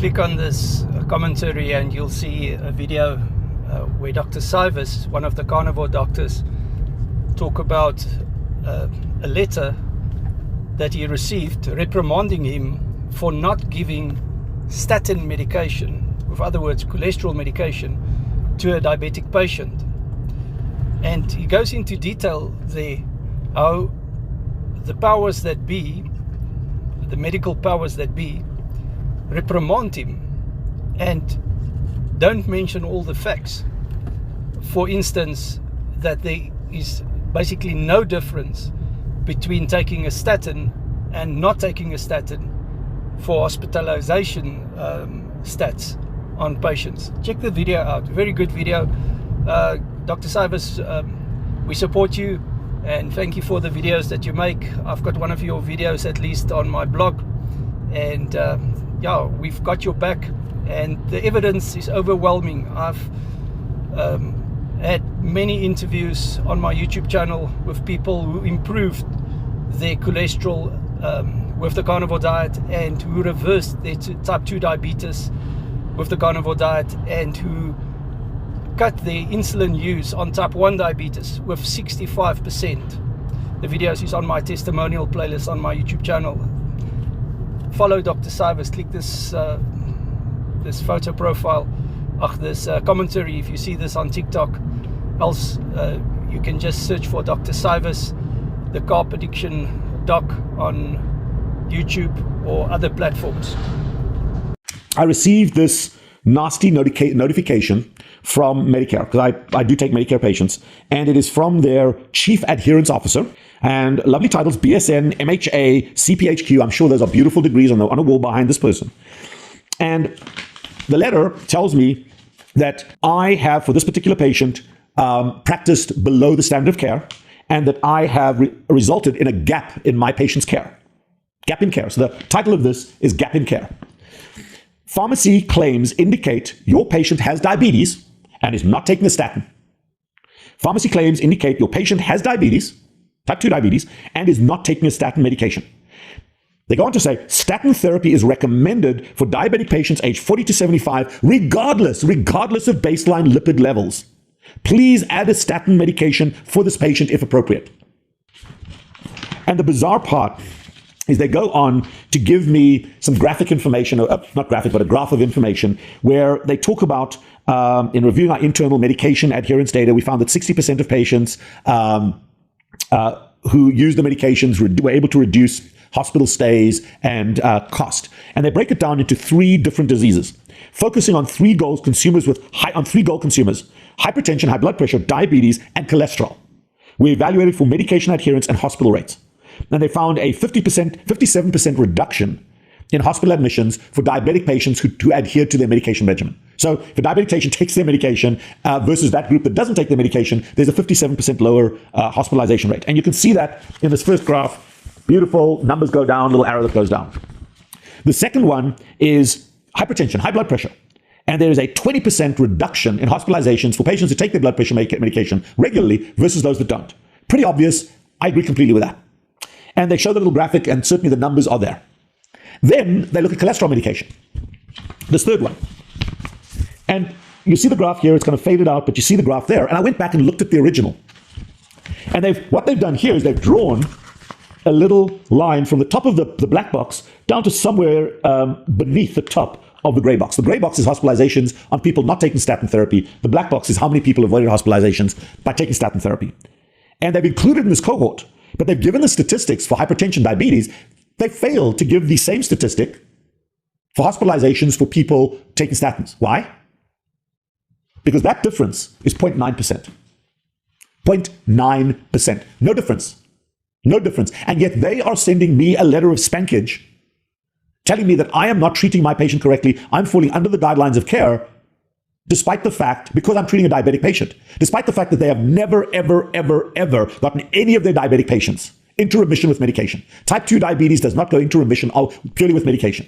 click on this commentary and you'll see a video where Dr. Cywes, one of the carnivore doctors, talk about a letter that he received reprimanding him for not giving statin medication, with other words cholesterol medication, to a diabetic patient. And he goes into detail there how the powers that be, the medical powers that be, reprimand him and don't mention all the facts. For instance, that there is basically no difference between taking a statin and not taking a statin for hospitalization stats on patients. Check the video out, very good video. Dr. Cywes, we support you and thank you for the videos that you make. I've got one of your videos at least on my blog, and yeah, we've got your back and the evidence is overwhelming. I've had many interviews on my YouTube channel with people who improved their cholesterol with the carnivore diet, and who reversed their type 2 diabetes with the carnivore diet, and who cut their insulin use on type 1 diabetes with 65%. The videos is on my testimonial playlist on my YouTube channel. Follow Dr. Cywes, click this this photo profile, this commentary if you see this on TikTok. Else you can just search for Dr. Cywes, the carbaddictiondoc on YouTube or other platforms. I received this nasty notification from Medicare, because I do take Medicare patients, and it is from their chief adherence officer, and lovely titles: BSN, MHA, CPHQ. I'm sure those are beautiful degrees on a wall behind this person. And the letter tells me that I have, for this particular patient, practiced below the standard of care, and that I have resulted in a gap in my patient's care. Gap in care. So the title of this is Gap in Care. Pharmacy claims indicate your patient has diabetes and is not taking a statin. Pharmacy claims indicate your patient has diabetes, type 2 diabetes, and is not taking a statin medication. They go on to say, statin therapy is recommended for diabetic patients aged 40 to 75, regardless of baseline lipid levels. Please add a statin medication for this patient if appropriate. And the bizarre part is they go on to give me some graphic information, or not graphic, but a graph of information, where they talk about, in reviewing our internal medication adherence data, we found that 60% of patients who use the medications were able to reduce hospital stays and cost. And they break it down into 3 different diseases, focusing on 3 goals consumers hypertension, high blood pressure, diabetes, and cholesterol. We evaluated for medication adherence and hospital rates. And they found a 57% reduction in hospital admissions for diabetic patients who adhere to their medication regimen. So if a diabetic patient takes their medication versus that group that doesn't take their medication, there's a 57% lower hospitalization rate. And you can see that in this first graph. Beautiful, numbers go down, little arrow that goes down. The second one is hypertension, high blood pressure. And there is a 20% reduction in hospitalizations for patients who take their blood pressure medication regularly versus those that don't. Pretty obvious. I agree completely with that. And they show the little graphic, and certainly the numbers are there. Then they look at cholesterol medication, this third one. And you see the graph here, it's kind of faded out, but you see the graph there. And I went back and looked at the original. And what they've done here is they've drawn a little line from the top of the black box down to somewhere beneath the top of the gray box. The gray box is hospitalizations on people not taking statin therapy. The black box is how many people avoided hospitalizations by taking statin therapy. And they've included in this cohort, but they've given the statistics for hypertension, diabetes. They failed to give the same statistic for hospitalizations for people taking statins. Why? Because that difference is 0.9%. 0.9%. No difference. No difference. And yet they are sending me a letter of spankage telling me that I am not treating my patient correctly. I'm falling under the guidelines of care, despite the fact, because I'm treating a diabetic patient, despite the fact that they have never, ever, ever, ever gotten any of their diabetic patients into remission with medication. Type 2 diabetes does not go into remission purely with medication.